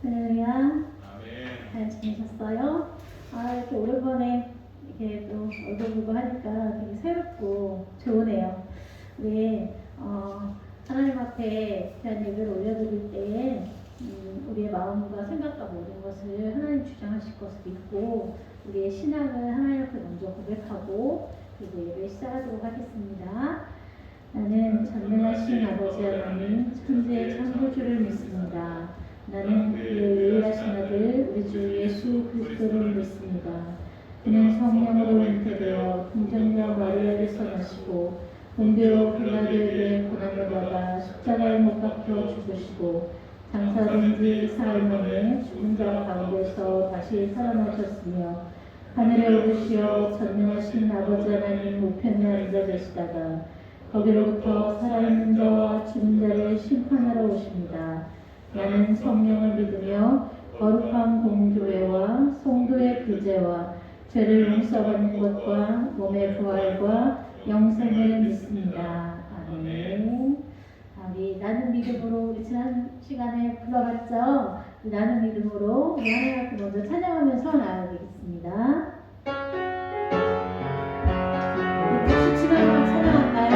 할렐루야. 잘 지내셨어요? 이렇게 오랜만에 이렇게 또 얼굴 보고 하니까 되게 새롭고 좋으네요. 우리 하나님 앞에 귀한 예배를 올려드릴 때 우리의 마음과 생각과 모든 것을 하나님 주장하실 것을 믿고 우리의 신앙을 하나님 앞에 먼저 고백하고 그리고 예배 시작하도록 하겠습니다. 나는 전능하신 아버지 하나님 천지의 창조주를 믿습니다. 나는 그의 유일하신 아들 우리 주 예수 그리스도를 믿습니다. 그는 성령으로 잉태되어 동정녀 마리아에게서 나시고 본디오 빌라도에게 고난을 받아 십자가에 못 박혀 죽으시고 장사된 지 사흘 만에 죽은 자 가운데서 다시 살아나셨으며 하늘에 오르시어 전능하신 아버지 하나님 우편에 앉아 계시다가 거기로부터 살아있는 자와 죽은 자를 심판하러 오십니다. 나는 성령을 믿으며 거룩한 공교회와 성도의 교제와 죄를 용서받는 것과 몸의 부활과 영생을 믿습니다. 아멘. 우리 나는 믿음으로 우리 지난 시간에 불러봤죠? 나는 믿음으로 우리 하나님 앞에 먼저 찬양하면서 나아가겠습니다. 박수 치면서 찬양할까요?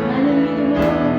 나는 믿음으로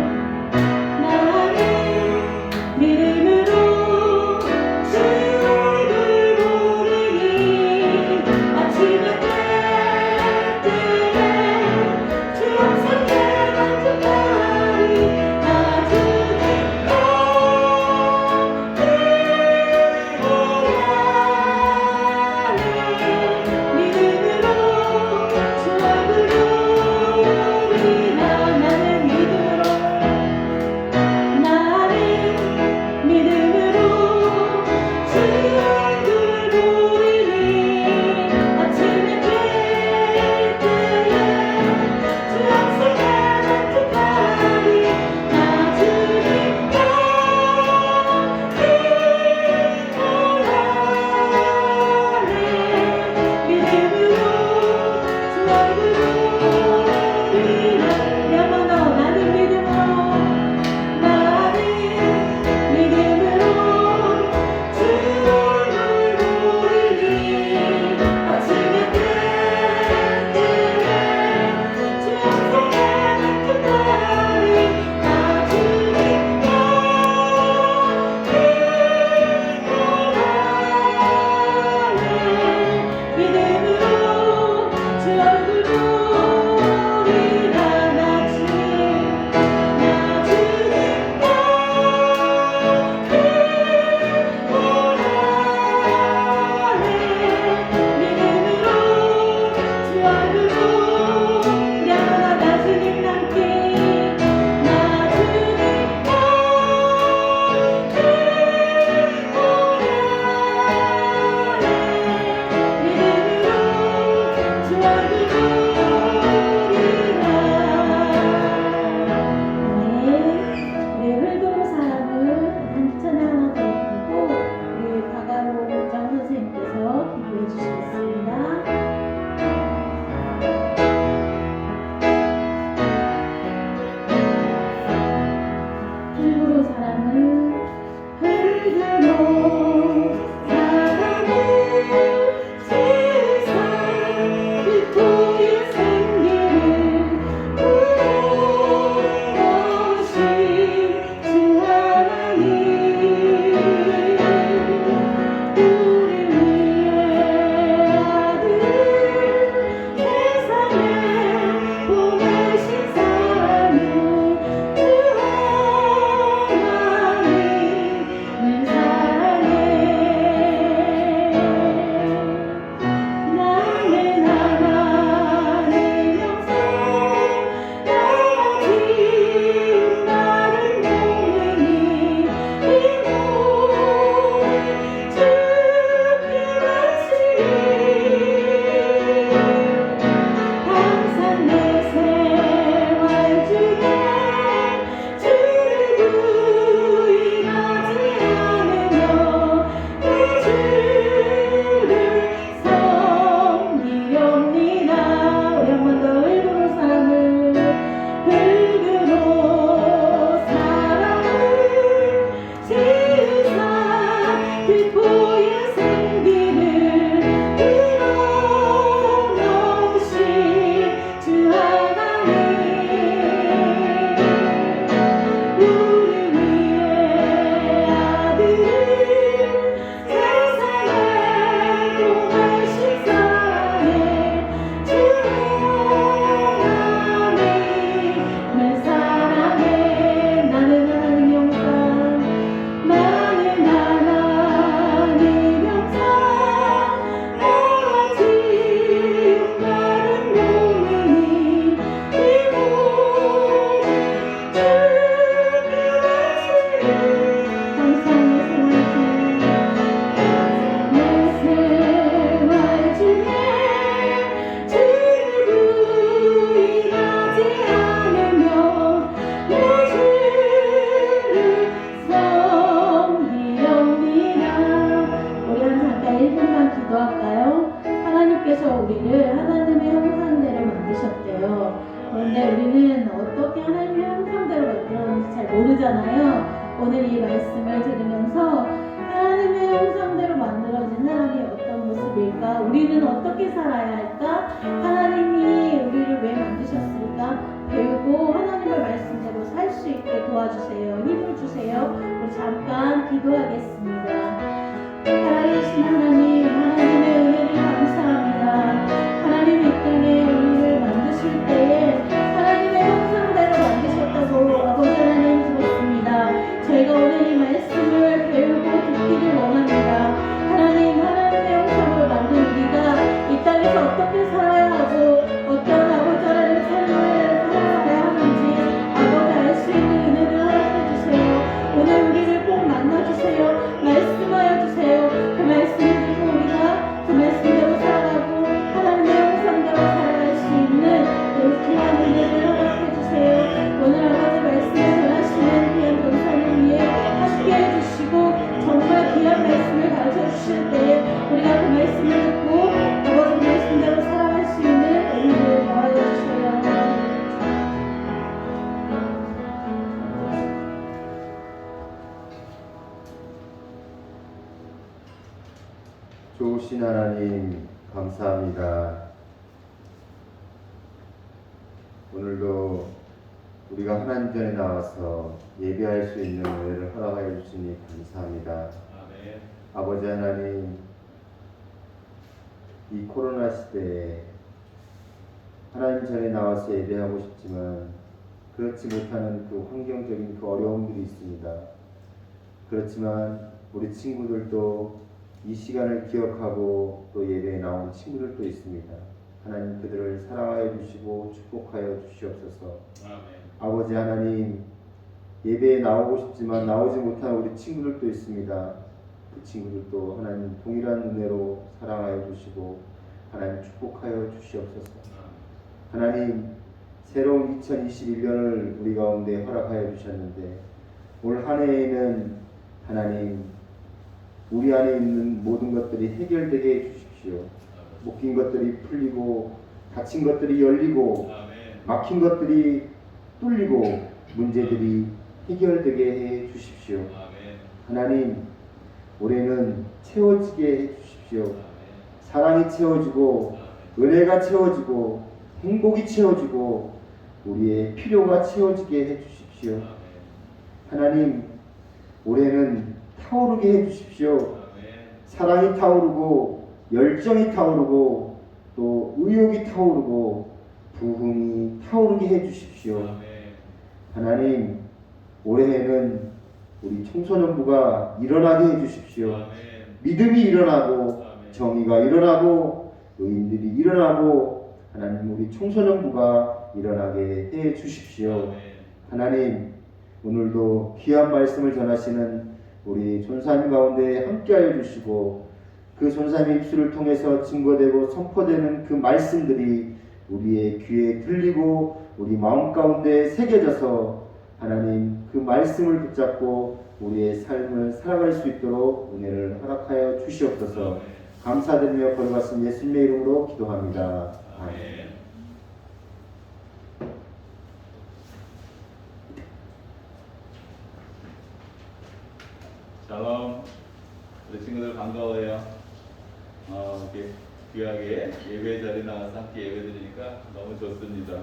오늘 이 말씀을 들으면서 하나님의 형상대로 만들어진 사람이 어떤 모습일까? 우리는 어떻게 살아야 할까? 하나님이 우리를 왜 만드셨을까? 배우고 하나님의 말씀대로 살 수 있게 도와주세요. 힘을 주세요. 우리 잠깐 기도하겠습니다. 살아계신 하나님, 하나님의 은혜를 감사합니다. 하나님 이 땅에 우리를 만드실 때에 하나님의 형상대로 만드셨다고 아버지 하나님 들었습니다. 저희가 오늘 이 말씀을 배우고 듣기를 원합니다. 하나님의 형상으로 만든 우리가 이 땅에서 어떻게 살아야 하고 어떤 아버지 하나님의 삶을 살아가야 하는지 아버지 알 수 있는 은혜를 허락해 주세요. 오늘 우리를 꼭 만나주세요. 말씀하여 주세요. 그 말씀을 듣고 우리가 그 말씀대로 살아가고 하나님의 형상대로 살아갈 수 있는 그 귀한 은혜를 허락해 주세요. 오늘 아버지 말씀을 전하시는 귀한 전사님 위에 함께 해주시고 정말 귀한 말씀을 가르쳐 주실 때에 우리가 그 말씀을 듣고 아버지 말씀대로 살아갈 수 있는 은혜를 더하여 주세요. 좋으신 하나님 감사합니다. 오늘도 우리가 하나님 전에 나와서 예배할 수 있는 은혜를 허락하여 주시니 감사합니다. 아멘. 아버지 하나님, 이 코로나 시대에 하나님 전에 나와서 예배하고 싶지만 그렇지 못하는 그 환경적인 그 어려움들이 있습니다. 그렇지만 우리 친구들도 이 시간을 기억하고 또 예배에 나온 친구들도 있습니다. 하나님 그들을 사랑하여 주시고 축복하여 주시옵소서. 아멘. 아버지 하나님, 예배에 나오고 싶지만 나오지 못하는 우리 친구들도 있습니다. 그 친구들도 하나님 동일한 은혜로 사랑하여 주시고 하나님 축복하여 주시옵소서. 하나님, 새로운 2021년을 우리 가운데 허락하여 주셨는데 올 한 해에는 하나님 우리 안에 있는 모든 것들이 해결되게 해주십시오. 묶인 것들이 풀리고 닫힌 것들이 열리고 막힌 것들이 뚫리고 문제들이 해결되게 해 주십시오. 하나님, 올해는 채워지게 해 주십시오. 사랑이 채워지고 은혜가 채워지고 행복이 채워지고 우리의 필요가 채워지게 해 주십시오. 하나님, 올해는 타오르게 해 주십시오. 사랑이 타오르고 열정이 타오르고 또 의욕이 타오르고 부흥이 타오르게 해 주십시오. 하나님, 올해에는 우리 청소년부가 일어나게 해 주십시오. 믿음이 일어나고 정의가 일어나고 의인들이 일어나고 하나님 우리 청소년부가 일어나게 해 주십시오. 하나님, 오늘도 귀한 말씀을 전하시는 우리 전사님 가운데 함께하여 주시고 그 전사님의 입술을 통해서 증거되고 선포되는 그 말씀들이 우리의 귀에 들리고 우리 마음 가운데 새겨져서 하나님 그 말씀을 붙잡고 우리의 삶을 살아갈 수 있도록 은혜를 허락하여 주시옵소서. 감사드리며 거듭하신 예수님의 이름으로 기도합니다. 아멘. 샬롬. 우리 친구들 반가워요. 이렇게 귀하게 예배 자리에 나와서 함께 예배 드리니까 너무 좋습니다.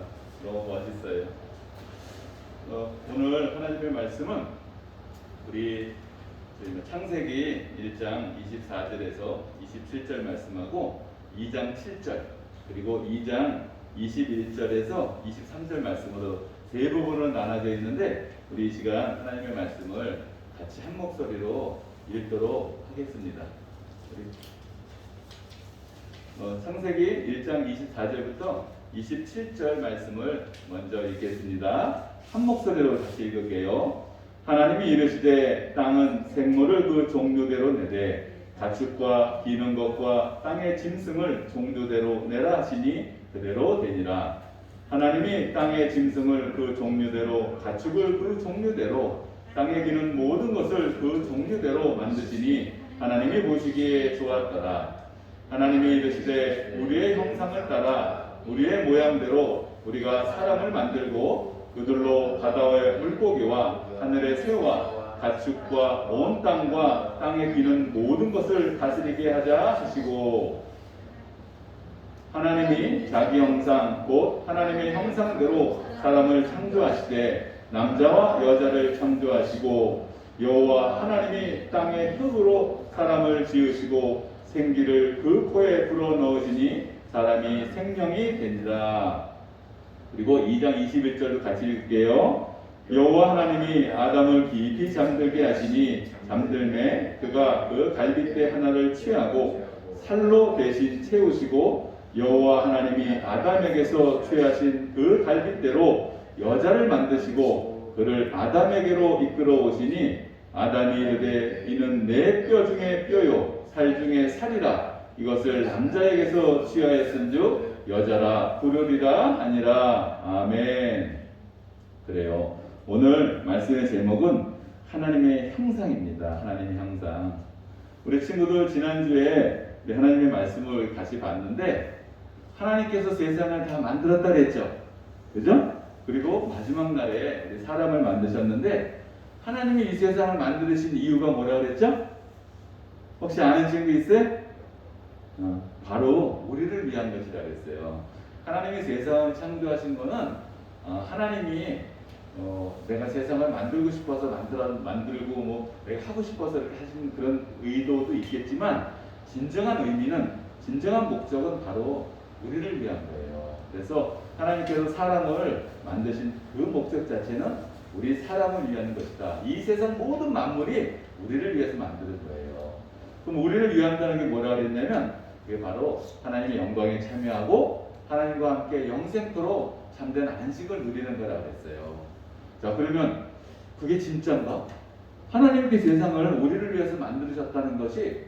너무 멋있어요. 오늘 하나님의 말씀은 우리 창세기 1장 24절에서 27절 말씀하고 2장 7절 그리고 2장 21절에서 23절 말씀으로 세 부분으로 나눠져 있는데 우리 이 시간 하나님의 말씀을 같이 한 목소리로 읽도록 하겠습니다. 창세기 1장 24절부터 27절 말씀을 먼저 읽겠습니다. 한 목소리로 같이 읽을게요. 하나님이 이르시되 땅은 생물을 그 종류대로 내되 가축과 기는 것과 땅의 짐승을 종류대로 내라 하시니 그대로 되니라. 하나님이 땅의 짐승을 그 종류대로 가축을 그 종류대로 땅에 기는 모든 것을 그 종류대로 만드시니 하나님이 보시기에 좋았더라. 하나님이 이르시되 우리의 형상을 따라 우리의 모양대로 우리가 사람을 만들고 그들로 바다의 물고기와 하늘의 새와 가축과 온 땅과 땅에 기는 모든 것을 다스리게 하자 하시고, 하나님이 자기 형상 곧 하나님의 형상대로 사람을 창조하시되 남자와 여자를 창조하시고, 여호와 하나님이 땅의 흙으로 사람을 지으시고 생기를 그 코에 불어넣으시니 사람이 생명이 된지라. 그리고 2장 21절도 같이 읽을게요. 여호와 하나님이 아담을 깊이 잠들게 하시니 잠들매 그가 그 갈빗대 하나를 취하고 살로 대신 채우시고, 여호와 하나님이 아담에게서 취하신 그 갈빗대로 여자를 만드시고 그를 아담에게로 이끌어 오시니, 아담이 이르되 이는 내 뼈 중에 뼈요 살 중에 살이라. 이것을 남자에게서 취하였은즉 여자라 부르리라 하니라. 아멘. 그래요. 오늘 말씀의 제목은 하나님의 형상입니다. 하나님의 형상. 우리 친구들 지난주에 하나님의 말씀을 같이 봤는데, 하나님께서 세상을 다 만들었다 그랬죠. 그죠? 그리고 마지막 날에 우리 사람을 만드셨는데, 하나님이 이 세상을 만드신 이유가 뭐라 그랬죠? 혹시 아는 친구 있어요? 바로 우리를 위한 것이라 그랬어요. 하나님이 세상을 창조하신 거는 하나님이 내가 세상을 만들고 싶어서 만들고 뭐 내가 하고 싶어서 이렇게 하신 그런 의도도 있겠지만, 진정한 의미는, 진정한 목적은 바로 우리를 위한 거예요. 그래서 하나님께서 사람을 만드신 그 목적 자체는 우리 사람을 위한 것이다. 이 세상 모든 만물이 우리를 위해서 만드는 거예요. 그럼 우리를 위한다는 게 뭐라 그랬냐면, 그게 바로 하나님의 영광에 참여하고 하나님과 함께 영생토록 참된 안식을 누리는 거라고 했어요. 자, 그러면 그게 진짜인가? 하나님께 세상을 우리를 위해서 만드셨다는 것이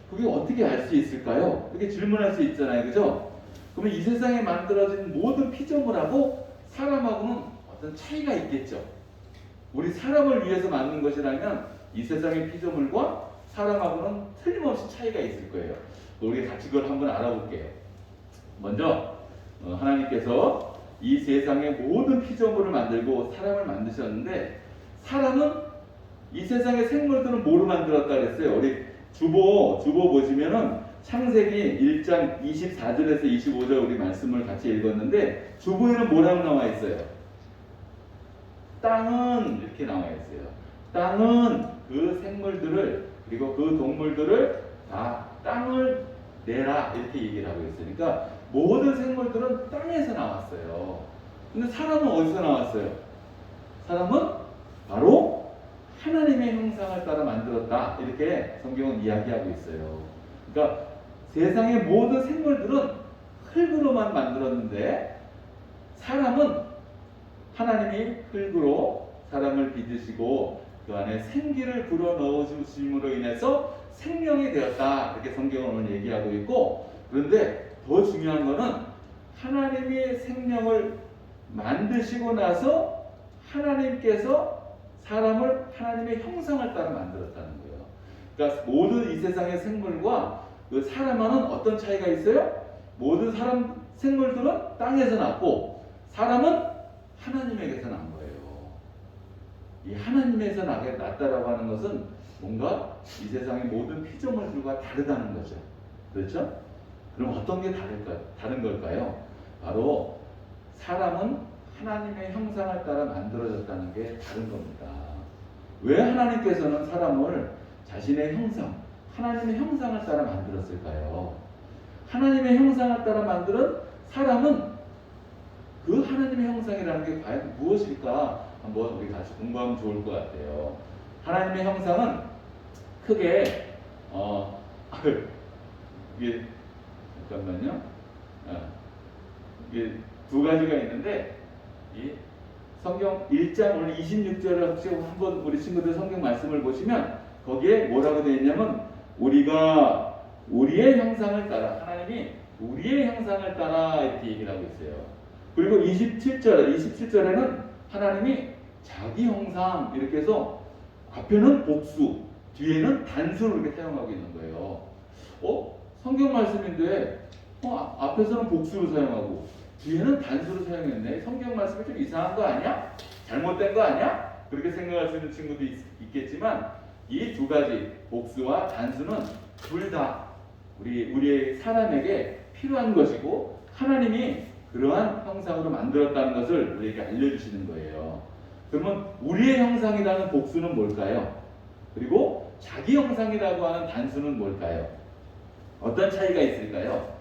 그게 어떻게 알 수 있을까요? 그렇게 질문할 수 있잖아요. 그죠? 그러면 이 세상에 만들어진 모든 피조물하고 사람하고는 어떤 차이가 있겠죠. 우리 사람을 위해서 만든 것이라면 이 세상의 피조물과 사람하고는 틀림없이 차이가 있을 거예요. 우리 같이 그걸 한번 알아볼게요. 먼저 하나님께서 이 세상의 모든 피조물을 만들고 사람을 만드셨는데, 사람은 이 세상의 생물들은 뭐로 만들었다 그랬어요? 우리 주보 보시면은 창세기 1장 24절에서 25절 우리 말씀을 같이 읽었는데, 주보에는 뭐라고 나와 있어요? 땅은 이렇게 나와 있어요. 땅은 그 생물들을, 그리고 그 동물들을 다 땅을 내라 이렇게 얘기를 하고 있어요. 그러니까 모든 생물들은 땅에서 나왔어요. 근데 사람은 어디서 나왔어요? 사람은 바로 하나님의 형상을 따라 만들었다, 이렇게 성경은 이야기하고 있어요. 그러니까 세상의 모든 생물들은 흙으로만 만들었는데, 사람은 하나님이 흙으로 사람을 빚으시고 그 안에 생기를 불어넣어 주심으로 인해서 생명이 되었다, 이렇게 성경은 오늘 얘기하고 있고, 그런데 더 중요한 거는 하나님이 생명을 만드시고 나서 하나님께서 사람을 하나님의 형상을 따라 만들었다는 거예요. 그러니까 모든 이 세상의 생물과 그 사람과는 어떤 차이가 있어요? 모든 생물들은 땅에서 났고 사람은 하나님에게서 난 거예요. 이 하나님에서 났다라고 하는 것은 뭔가 이 세상의 모든 피조물들과 다르다는 거죠. 그렇죠? 그럼 어떤 게 다른 걸까요? 바로 사람은 하나님의 형상을 따라 만들어졌다는 게 다른 겁니다. 왜 하나님께서는 사람을 자신의 형상, 하나님의 형상을 따라 만들었을까요? 하나님의 형상을 따라 만드는 사람은 그 하나님의 형상이라는 게 과연 무엇일까? 한번 우리 같이 공부하면 좋을 것 같아요. 하나님의 형상은 크게 이게 잠깐만요. 이게 두 가지가 있는데, 이 성경 1장 오늘 26절을 혹시 한번 우리 친구들 성경 말씀을 보시면 거기에 뭐라고 되어 있냐면, 우리가 우리의 형상을 따라, 하나님이 우리의 형상을 따라 이렇게 얘기를 하고 있어요. 그리고 27절에는 하나님이 자기 형상 이렇게 해서 앞에는 복수, 뒤에는 단수를 이렇게 사용하고 있는 거예요. 성경 말씀인데 앞에서는 복수를 사용하고 뒤에는 단수를 사용했네. 성경 말씀이 좀 이상한 거 아니야? 잘못된 거 아니야? 그렇게 생각할 수 있는 친구도 있겠지만 이 두 가지 복수와 단수는 둘 다 우리의 사람에게 필요한 것이고 하나님이 그러한 형상으로 만들었다는 것을 우리에게 알려주시는 거예요. 그러면 우리의 형상이라는 복수는 뭘까요? 그리고 자기 형상이라고 하는 단수는 뭘까요? 어떤 차이가 있을까요?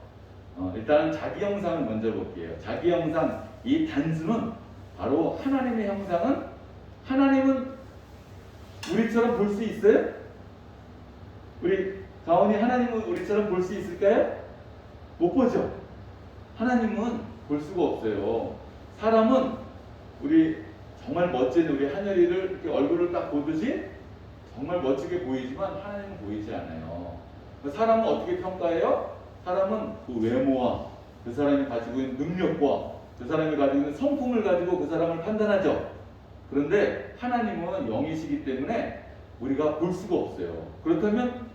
일단 자기 형상을 먼저 볼게요. 자기 형상, 이 단수는 바로 하나님의 형상은 하나님은 우리처럼 볼 수 있어요? 우리 가온이 하나님은 우리처럼 볼 수 있을까요? 못 보죠. 하나님은 볼 수가 없어요. 사람은 우리 정말 멋진 우리 하늘이를 이렇게 얼굴을 딱 보듯이 정말 멋지게 보이지만 하나님은 보이지 않아요. 사람은 어떻게 평가해요? 사람은 그 외모와 그 사람이 가지고 있는 능력과 그 사람이 가지고 있는 성품을 가지고 그 사람을 판단하죠. 그런데 하나님은 영이시기 때문에 우리가 볼 수가 없어요. 그렇다면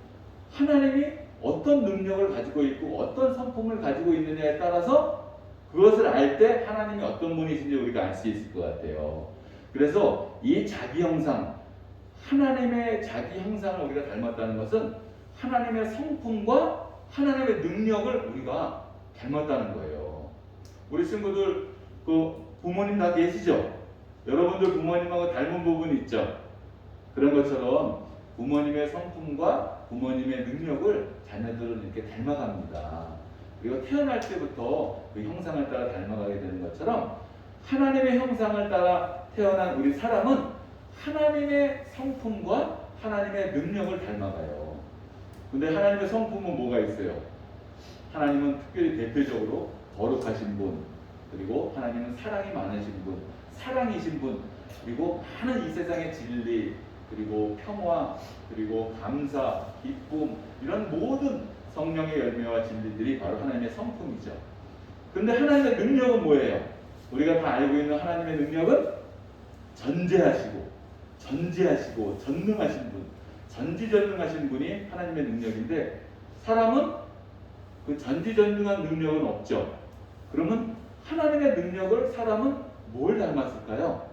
하나님이 어떤 능력을 가지고 있고 어떤 성품을 가지고 있느냐에 따라서 그것을 알 때 하나님이 어떤 분이신지 우리가 알 수 있을 것 같아요. 그래서 이 자기 형상, 하나님의 자기 형상을 우리가 닮았다는 것은 하나님의 성품과 하나님의 능력을 우리가 닮았다는 거예요. 우리 친구들 그 부모님 다 계시죠? 여러분들 부모님하고 닮은 부분이 있죠? 그런 것처럼 부모님의 성품과 부모님의 능력을 자녀들은 이렇게 닮아갑니다. 그리고 태어날 때부터 그 형상을 따라 닮아가게 되는 것처럼 하나님의 형상을 따라 태어난 우리 사람은 하나님의 성품과 하나님의 능력을 닮아가요. 근데 하나님의 성품은 뭐가 있어요? 하나님은 특별히 대표적으로 거룩하신 분, 그리고 하나님은 사랑이 많으신 분, 사랑이신 분, 그리고 많은 이 세상의 진리, 그리고 평화, 그리고 감사, 기쁨, 이런 모든 성령의 열매와 진리들이 바로 하나님의 성품이죠. 그런데 하나님의 능력은 뭐예요? 우리가 다 알고 있는 하나님의 능력은 전지하시고 전능하신 분, 전지전능하신 분이 하나님의 능력인데 사람은 그 전지전능한 능력은 없죠. 그러면 하나님의 능력을 사람은 뭘 닮았을까요?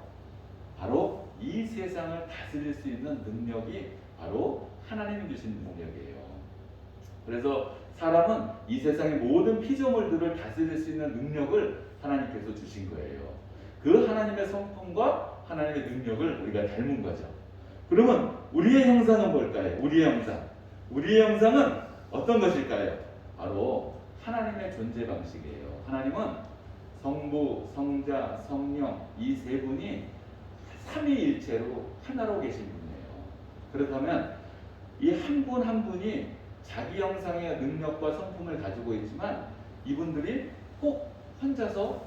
바로 이 세상을 다스릴 수 있는 능력이 바로 하나님이 주신 능력이에요. 그래서 사람은 이 세상의 모든 피조물들을 다스릴 수 있는 능력을 하나님께서 주신 거예요. 그 하나님의 성품과 하나님의 능력을 우리가 닮은 거죠. 그러면 우리의 형상은 뭘까요? 우리의 형상. 우리의 형상은 어떤 것일까요? 바로 하나님의 존재 방식이에요. 하나님은 성부, 성자, 성령 이 세 분이 삼위일체로 하나로 계신 분이에요. 그렇다면 이 한 분 한 분이 자기 형상의 능력과 성품을 가지고 있지만 이분들이 꼭 혼자서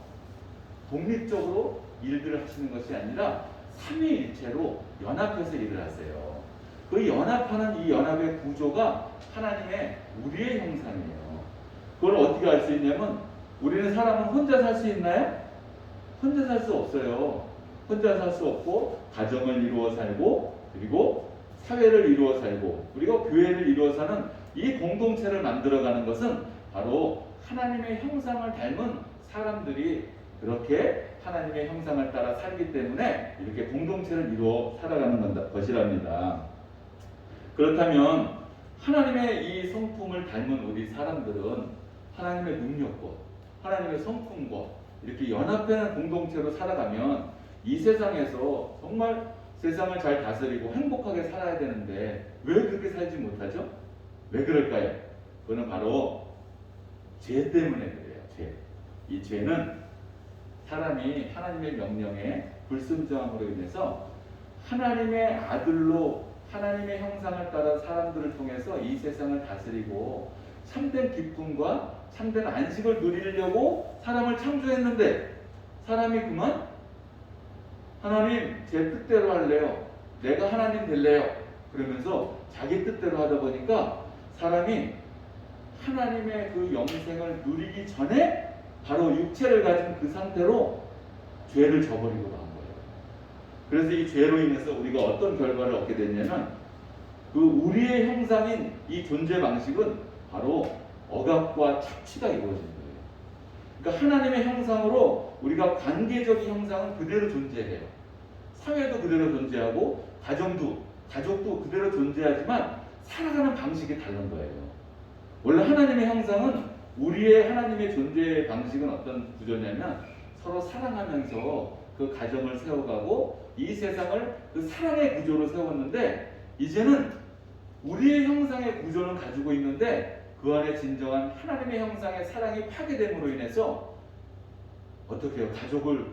독립적으로 일들을 하시는 것이 아니라 삼위일체로 연합해서 일을 하세요. 그 연합하는 이 연합의 구조가 하나님의 우리의 형상이에요. 그걸 어떻게 알 수 있냐면 우리는 사람은 혼자 살 수 있나요? 혼자 살 수 없어요. 혼자 살 수 없고 가정을 이루어 살고 그리고 사회를 이루어 살고 그리고 교회를 이루어 사는 이 공동체를 만들어가는 것은 바로 하나님의 형상을 닮은 사람들이 그렇게 하나님의 형상을 따라 살기 때문에 이렇게 공동체를 이루어 살아가는 것이랍니다. 그렇다면 하나님의 이 성품을 닮은 우리 사람들은 하나님의 능력과 하나님의 성품과 이렇게 연합된 공동체로 살아가면 이 세상에서 정말 세상을 잘 다스리고 행복하게 살아야 되는데 왜 그렇게 살지 못하죠? 왜 그럴까요? 그거는 바로 죄 때문에 그래요. 죄. 이 죄는 사람이 하나님의 명령에 불순종함으로 인해서 하나님의 아들로 하나님의 형상을 따라 사람들을 통해서 이 세상을 다스리고 참된 기쁨과 참된 안식을 누리려고 사람을 창조했는데 사람이 그만 하나님 제 뜻대로 할래요. 내가 하나님 될래요. 그러면서 자기 뜻대로 하다 보니까 사람이 하나님의 그 영생을 누리기 전에 바로 육체를 가진 그 상태로 죄를 저버리고 간 거예요. 그래서 이 죄로 인해서 우리가 어떤 결과를 얻게 됐냐면 그 우리의 형상인 이 존재 방식은 바로 억압과 착취가 이루어진 거예요. 그러니까 하나님의 형상으로 우리가 관계적인 형상은 그대로 존재해요. 사회도 그대로 존재하고 가족도 그대로 존재하지만 살아가는 방식이 다른 거예요. 원래 하나님의 형상은 우리의 하나님의 존재 방식은 어떤 구조냐면 서로 사랑하면서 그 가정을 세워가고 이 세상을 그 사랑의 구조로 세웠는데 이제는 우리의 형상의 구조는 가지고 있는데 그 안에 진정한 하나님의 형상의 사랑이 파괴됨으로 인해서 어떻게 해요? 가족을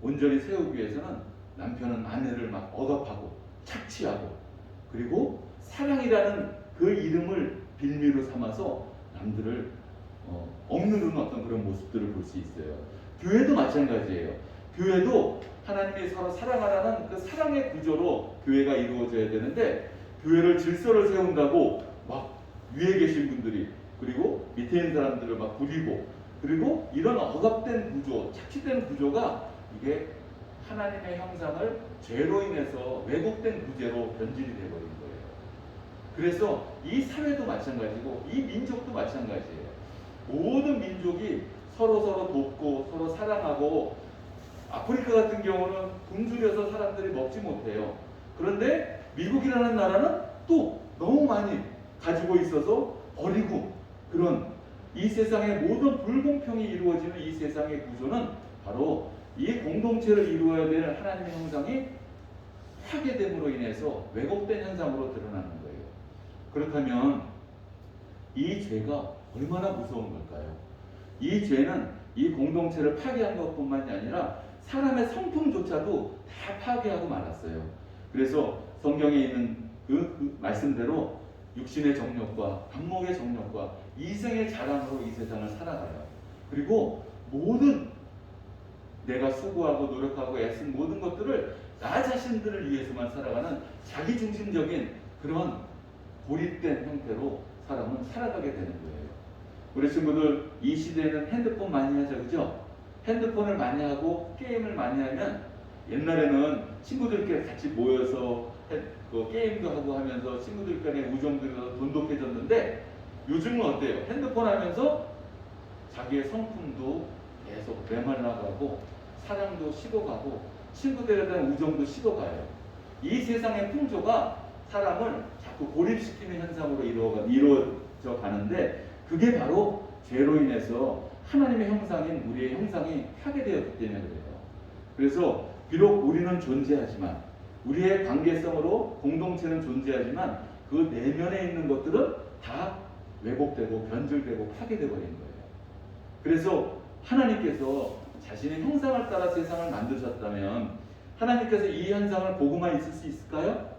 온전히 세우기 위해서는 남편은 아내를 막 억압하고 착취하고 그리고 사랑이라는 그 이름을 빌미로 삼아서 남들을 억누르는 어떤 그런 모습들을 볼 수 있어요. 교회도 마찬가지예요. 교회도 하나님이 서로 사랑하라는 그 사랑의 구조로 교회가 이루어져야 되는데 교회를 질서를 세운다고 막 위에 계신 분들이 그리고 밑에 있는 사람들을 막 부리고 그리고 이런 억압된 구조, 착취된 구조가 이게 하나님의 형상을 죄로 인해서 왜곡된 구제로 변질이 되어버린 거예요. 그래서 이 사회도 마찬가지고 이 민족도 마찬가지예요. 모든 민족이 서로 돕고 서로 사랑하고 아프리카 같은 경우는 굶주려서 사람들이 먹지 못해요. 그런데 미국이라는 나라는 또 너무 많이 가지고 있어서 버리고 그런 이 세상의 모든 불공평이 이루어지는 이 세상의 구조는 바로 이 공동체를 이루어야 되는 하나님의 형상이 파괴됨으로 인해서 왜곡된 현상으로 드러나는 거예요. 그렇다면 이 죄가 얼마나 무서운 걸까요? 이 죄는 이 공동체를 파괴한 것뿐만이 아니라 사람의 성품조차도 다 파괴하고 말았어요. 그래서 성경에 있는 그 말씀대로 육신의 정욕과 방목의 정욕과 이생의 자랑으로 이 세상을 살아가요. 그리고 모든 내가 수고하고 노력하고 애쓴 모든 것들을 나 자신들을 위해서만 살아가는 자기중심적인 그런 고립된 형태로 사람은 살아가게 되는 거예요. 우리 친구들 이 시대에는 핸드폰 많이 하죠, 그죠? 핸드폰을 많이 하고 게임을 많이 하면 옛날에는 친구들끼리 같이 모여서 게임도 하고 하면서 친구들 간의 우정들이 더 돈독해졌는데 요즘은 어때요? 핸드폰 하면서 자기의 성품도 계속 메말라가고 사랑도 식어가고 친구들에 대한 우정도 식어가요. 이 세상의 풍조가 사람을 자꾸 고립시키는 현상으로 이루어져 가는데 그게 바로 죄로 인해서 하나님의 형상인 우리의 형상이 파괴되었기 때문에 그래요. 그래서 비록 우리는 존재하지만 우리의 관계성으로 공동체는 존재하지만 그 내면에 있는 것들은 다 왜곡되고 변질되고 파괴되어 버린 거예요. 그래서 하나님께서 자신의 형상을 따라 세상을 만드셨다면 하나님께서 이 현상을 보고만 있을 수 있을까요?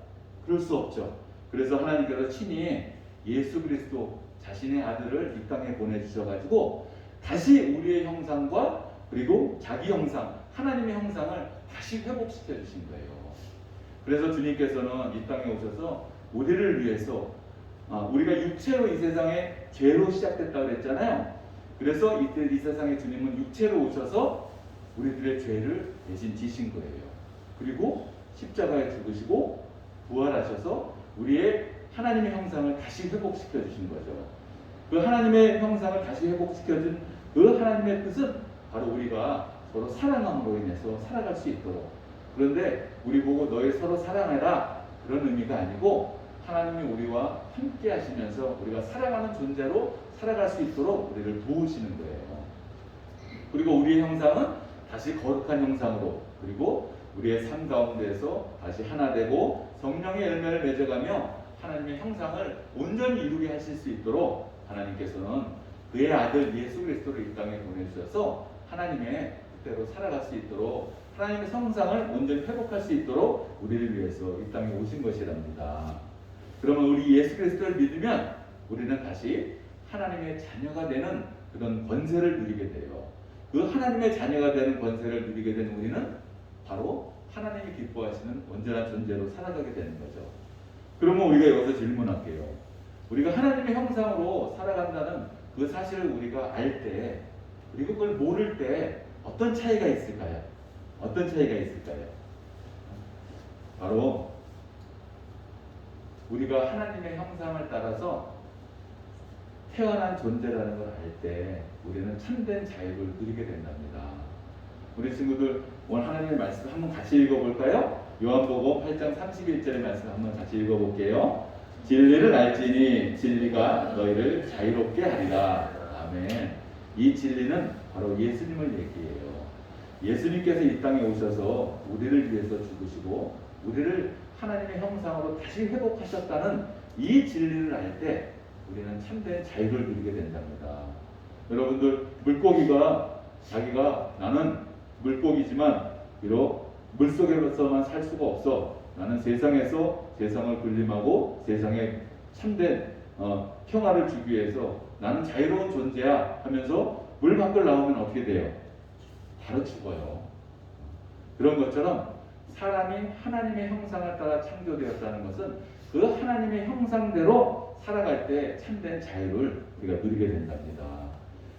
그럴 수 없죠. 그래서 하나님께서 친히 예수 그리스도 자신의 아들을 이 땅에 보내주셔가지고 다시 우리의 형상과 그리고 자기 형상, 하나님의 형상을 다시 회복시켜 주신 거예요. 그래서 주님께서는 이 땅에 오셔서 우리를 위해서 우리가 육체로 이 세상에 죄로 시작됐다고 그랬잖아요. 그래서 이때 이 세상에 주님은 육체로 오셔서 우리들의 죄를 대신 지신 거예요. 그리고 십자가에 죽으시고 부활하셔서 우리의 하나님의 형상을 다시 회복시켜 주신 거죠. 그 하나님의 형상을 다시 회복시켜 준 그 하나님의 뜻은 바로 우리가 서로 사랑함으로 인해서 살아갈 수 있도록. 그런데 우리 보고 너희 서로 사랑해라 그런 의미가 아니고 하나님이 우리와 함께 하시면서 우리가 사랑하는 존재로 살아갈 수 있도록 우리를 도우시는 거예요. 그리고 우리의 형상은 다시 거룩한 형상으로 그리고 우리의 삶 가운데에서 다시 하나 되고 성령의 열매를 맺어가며 하나님의 형상을 온전히 이루게 하실 수 있도록 하나님께서는 그의 아들 예수 그리스도를 이 땅에 보내주셔서 하나님의 뜻대로 살아갈 수 있도록 하나님의 형상을 온전히 회복할 수 있도록 우리를 위해서 이 땅에 오신 것이랍니다. 그러면 우리 예수 그리스도를 믿으면 우리는 다시 하나님의 자녀가 되는 그런 권세를 누리게 돼요. 그 하나님의 자녀가 되는 권세를 누리게 된 우리는 바로 하나님이 기뻐하시는 온전한 존재로 살아가게 되는 거죠. 그러면 우리가 여기서 질문할게요. 우리가 하나님의 형상으로 살아간다는 그 사실을 우리가 알 때, 그리고 그걸 모를 때 어떤 차이가 있을까요? 어떤 차이가 있을까요? 바로 우리가 하나님의 형상을 따라서 태어난 존재라는 걸 알 때 우리는 참된 자유를 누리게 된답니다. 우리 친구들 오늘 하나님의 말씀 한번 같이 읽어볼까요? 요한복음 8장 31절의 말씀 한번 같이 읽어볼게요. 진리를 알지니 진리가 너희를 자유롭게 하리라. 아멘. 이 진리는 바로 예수님을 얘기해요. 예수님께서 이 땅에 오셔서 우리를 위해서 죽으시고 우리를 하나님의 형상으로 다시 회복하셨다는 이 진리를 알 때 우리는 참된 자유를 누리게 된답니다. 여러분들, 물고기가 자기가 나는 물고기지만 비록 물속에서만 살 수가 없어. 나는 세상에서 세상을 군림하고 세상에 참된 평화를 주기 위해서 나는 자유로운 존재야 하면서 물 밖을 나오면 어떻게 돼요? 바로 죽어요. 그런 것처럼 사람이 하나님의 형상을 따라 창조되었다는 것은 그 하나님의 형상대로 살아갈 때 참된 자유를 우리가 누리게 된답니다.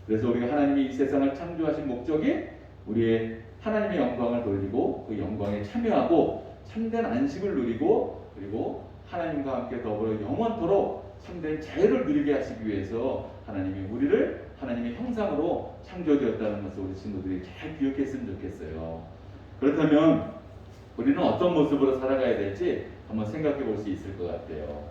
그래서 우리가 하나님이 이 세상을 창조하신 목적이 우리의 하나님의 영광을 돌리고 그 영광에 참여하고 참된 안식을 누리고 그리고 하나님과 함께 더불어 영원토록 참된 자유를 누리게 하시기 위해서 하나님이 우리를 하나님의 형상으로 창조되었다는 것을 우리 친구들이 잘 기억했으면 좋겠어요. 그렇다면 우리는 어떤 모습으로 살아가야 될지 한번 생각해 볼 수 있을 것 같아요.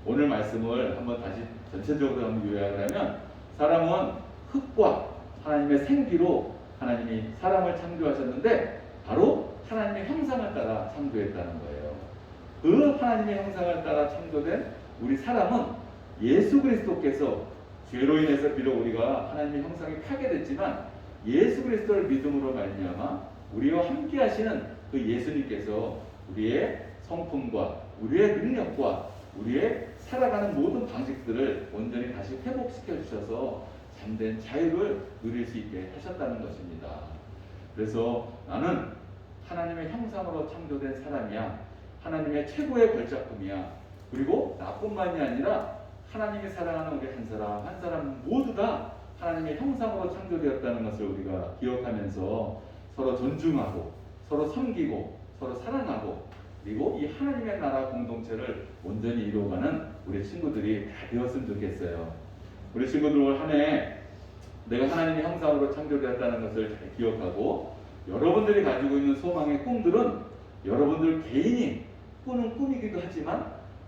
오늘 말씀을 한번 다시 전체적으로 한번 요약을 하면 사람은 흙과 하나님의 생기로 하나님이 사람을 창조하셨는데 바로 하나님의 형상을 따라 창조했다는 거예요. 그 하나님의 형상을 따라 창조된 우리 사람은 예수 그리스도께서 죄로 인해서 비록 우리가 하나님의 형상이 파괴됐지만 예수 그리스도를 믿음으로 말미암아 우리와 함께 하시는 그 예수님께서 우리의 성품과 우리의 능력과 우리의 살아가는 모든 방식들을 온전히 다시 회복시켜 주셔서 참된 자유를 누릴 수 있게 하셨다는 것입니다. 그래서 나는 하나님의 형상으로 창조된 사람이야. 하나님의 최고의 걸작품이야. 그리고 나뿐만이 아니라 하나님이 사랑하는 우리 한 사람 한 사람 모두 다 하나님의 형상으로 창조되었다는 것을 우리가 기억하면서 서로 존중하고 서로 섬기고 서로 사랑하고 그리고 이 하나님의 나라 공동체를 온전히 이루어가는 우리 친구들이 다 되었으면 좋겠어요. 우리 친구들 올 한 해 내가 하나님의 형상으로 창조되었다는 것을 잘 기억하고 여러분들이 가지고 있는 소망의 꿈들은 여러분들 개인이 꾸는 꿈이기도 하지만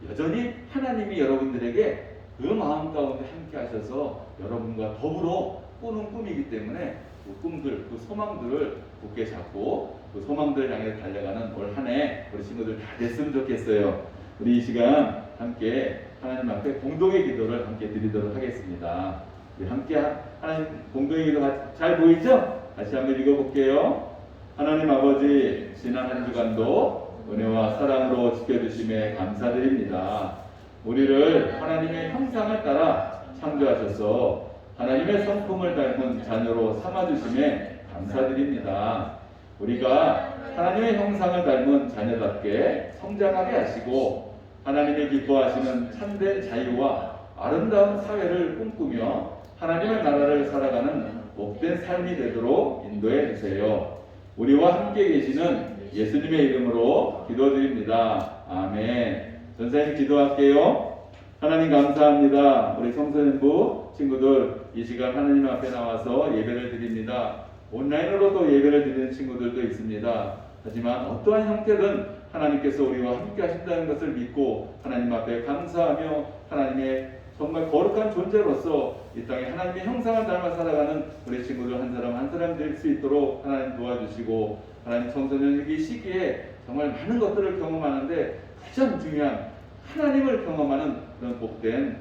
여전히 하나님이 여러분들에게 그 마음 가운데 함께 하셔서 여러분과 더불어 꾸는 꿈이기 때문에 그 꿈들, 그 소망들을 굳게 잡고 그 소망들 향해 달려가는 올 한 해 우리 친구들 다 됐으면 좋겠어요. 우리 이 시간 함께 하나님 앞에 공동의 기도를 함께 드리도록 하겠습니다. 우리 함께 하나님 공동의 기도 잘 보이죠? 다시 한번 읽어볼게요. 하나님 아버지, 지난 한 주간도 은혜와 사랑으로 지켜주심에 감사드립니다. 우리를 하나님의 형상을 따라 창조하셔서 하나님의 성품을 닮은 자녀로 삼아주심에 감사드립니다. 우리가 하나님의 형상을 닮은 자녀답게 성장하게 하시고 하나님의 기뻐하시는 참된 자유와 아름다운 사회를 꿈꾸며 하나님의 나라를 살아가는 복된 삶이 되도록 인도해 주세요. 우리와 함께 계시는 예수님의 이름으로 기도드립니다. 아멘. 전사님 기도할게요. 하나님 감사합니다. 우리 청소년부 친구들 이 시간 하나님 앞에 나와서 예배를 드립니다. 온라인으로도 예배를 드리는 친구들도 있습니다. 하지만 어떠한 형태든 하나님께서 우리와 함께 하신다는 것을 믿고 하나님 앞에 감사하며 하나님의 정말 거룩한 존재로서 이 땅에 하나님의 형상을 닮아 살아가는 우리 친구들 한 사람 한 사람 될 수 있도록 하나님 도와주시고 하나님 청소년기 시기에 정말 많은 것들을 경험하는데 가장 중요한 하나님을 경험하는 그런 복된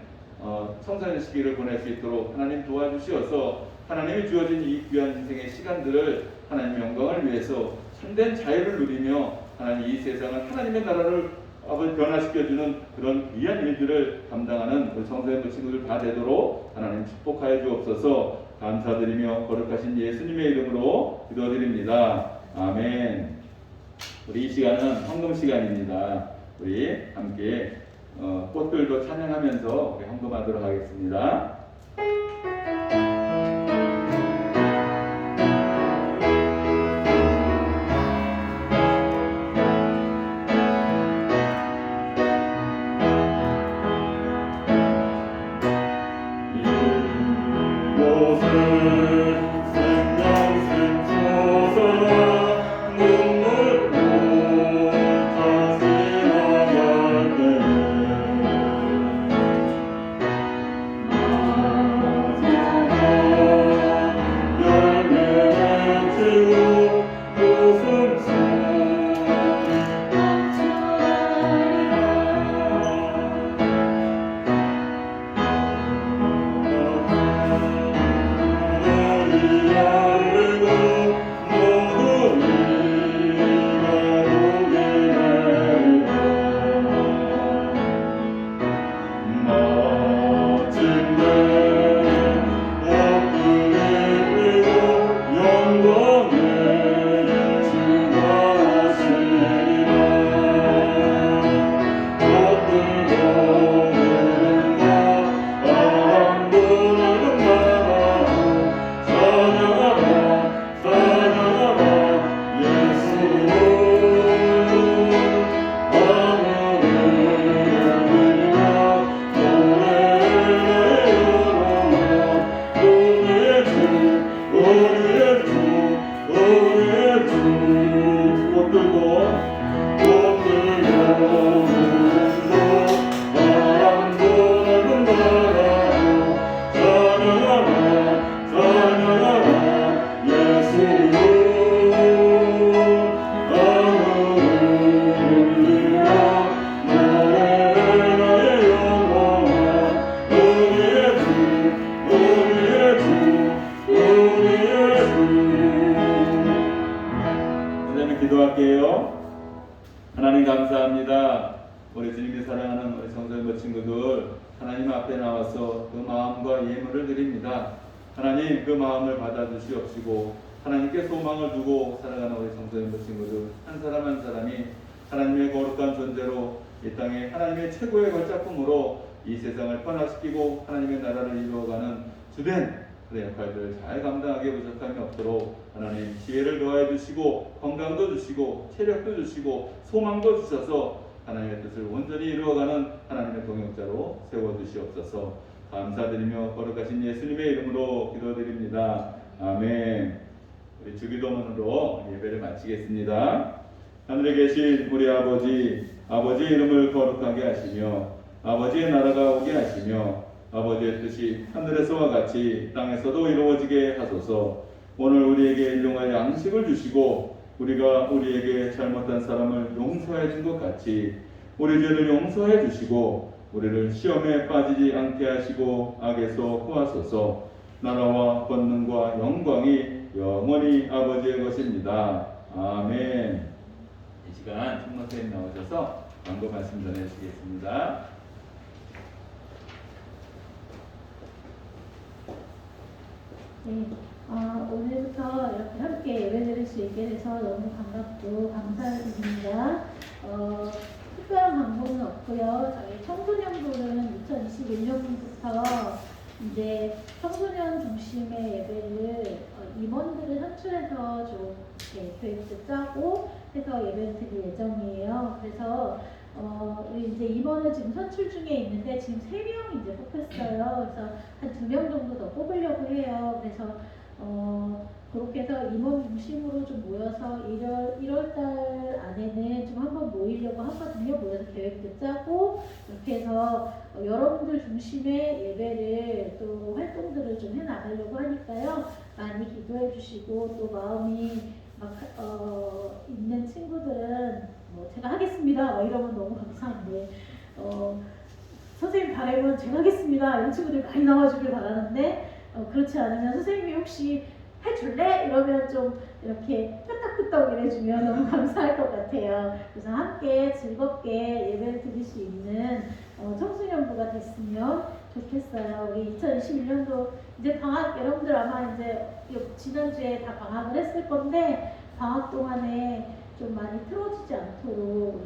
청소년 시기를 보낼 수 있도록 하나님 도와주시어서 하나님이 주어진 이 귀한 인생의 시간들을 하나님 영광을 위해서 참된 자유를 누리며 하나님 이 세상을 하나님의 나라를 변화시켜주는 그런 귀한 일들을 감당하는 우리 청소년 친구들 다 되도록 하나님 축복하여 주옵소서. 감사드리며 거룩하신 예수님의 이름으로 기도드립니다. 아멘. 우리 이 시간은 헌금 시간입니다. 우리 함께 꽃들도 찬양하면서 우리 헌금하도록 하겠습니다. 생명 샘솟아 눈물 하나님 앞에 나와서 그 마음과 예물을 드립니다. 하나님 그 마음을 받아주시옵시고 하나님께 소망을 두고 살아가는 우리 성도님들 친구들 한 사람 한 사람이 하나님의 거룩한 존재로 이 땅에 하나님의 최고의 걸작품으로 이 세상을 변화시키고 하나님의 나라를 이루어가는 주된 그런 역할들을 잘 감당하게 부족함이 없도록 하나님 지혜를 더해 주시고 건강도 주시고 체력도 주시고 소망도 주셔서 하나님의 뜻을 온전히 이루어가는 하나님의 동역자로 세워주시옵소서. 감사드리며 거룩하신 예수님의 이름으로 기도드립니다. 아멘. 우리 주기도문으로 예배를 마치겠습니다. 하늘에 계신 우리 아버지, 아버지의 이름을 거룩하게 하시며 아버지의 나라가 오게 하시며 아버지의 뜻이 하늘에서와 같이 땅에서도 이루어지게 하소서. 오늘 우리에게 일용할 양식을 주시고 우리가 우리에게 잘못한 사람을 용서해 준 것 같이 우리 죄를 용서해 주시고 우리를 시험에 빠지지 않게 하시고 악에서 구하소서. 나라와 권능과 영광이 영원히 아버지의 것입니다. 아멘. 이 시간 총무선생님 나오셔서 광고 말씀 전해주시겠습니다. 네, 오늘부터 이렇게 함께 예배드릴 수 있게 돼서 너무 반갑고 감사드립니다. 특별한 광고는 없고요. 저희 청소년부는 2021년부터 이제 청소년 중심의 예배를 임원들을 선출해서 좀 계획도 짜고 해서 예배를 드릴 예정이에요. 그래서 우리 이제 임원을 지금 선출 중에 있는데 지금 3명 이제 뽑혔어요. 그래서 한 2명 정도 더 뽑으려고 해요. 그래서 그렇게 해서 임원 중심으로 좀 모여서 1월달 안에는 좀 한번 모이려고 하거든요. 모여서 계획도 짜고 이렇게 해서 여러분들 중심의 예배를 또 활동들을 좀 해나가려고 하니까요. 많이 기도해 주시고 또 마음이 막 있는 친구들은 뭐 제가 하겠습니다 이러면 너무 감사한데 선생님 바라면 제가 하겠습니다 이런 친구들이 많이 나와주길 바라는데 그렇지 않으면 선생님이 혹시 해줄래? 이러면 좀 이렇게 끄떡끄떡 이래주면 너무 감사할 것 같아요. 그래서 함께 즐겁게 예배를 드릴 수 있는 청소년부가 됐으면 좋겠어요. 우리 2021년도 이제 방학 여러분들 아마 이제 지난주에 다 방학을 했을 건데 방학 동안에 좀 많이 틀어지지 않도록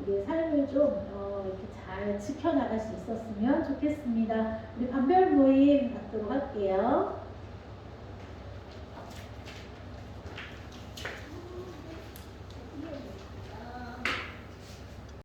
우리의 삶을 좀 이렇게 잘 지켜나갈 수 있었으면 좋겠습니다. 우리 반별 모임 갖도록 할게요.